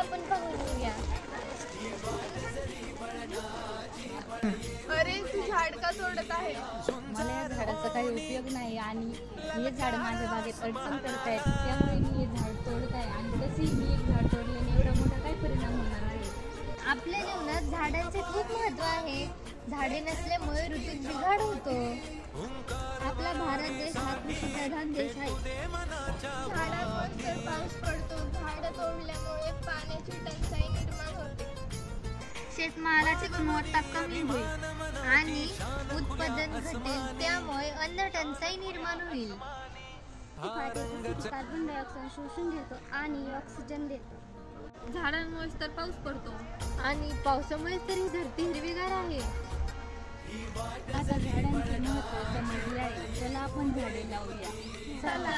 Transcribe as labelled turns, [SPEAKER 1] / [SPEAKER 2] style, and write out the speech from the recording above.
[SPEAKER 1] आपण पाहून येऊया.
[SPEAKER 2] अरे तू झाड का तोडत आहे?
[SPEAKER 3] मला या झाडाचा काही उपयोग नाही आणि हे झाड माझ्या बागेत अडचण करत आहे, त्यामुळे मी हे झाड तोडत आहे. आणि तशी मी एक झाड तोडल्याने एवढा मोठा काय परिणाम होणार आहे?
[SPEAKER 1] आपल्या जीवनात झाडांचे खूप महत्त्व आहे. झाडे नसल्यामुळे ऋतूत बिघाड होतो. आपला भारत देश हा कृषीप्रधान देश आहे.
[SPEAKER 2] झाडांवर तर पाऊस पडतो. झाडं तोडल्यामुळे पाण्याची टंचाई निर्माण होते.
[SPEAKER 1] शेतमालाची गुणवत्ता कमी होईल आणि उत्पादन घटेल, त्यामुळे अन्न टंचाई निर्माण होईल.
[SPEAKER 3] कार्बन डायऑक्साईड शोषून घेतो आणि ऑक्सिजन देतो.
[SPEAKER 2] झाडांमुळेच तर पाऊस पडतो.
[SPEAKER 1] आणि पावसामुळेच तर ही धरती हिरवीगार आहे.
[SPEAKER 3] आता झाडांचे महत्त्व समजले आहे, चला आपण झाडे लावूया.
[SPEAKER 1] चला.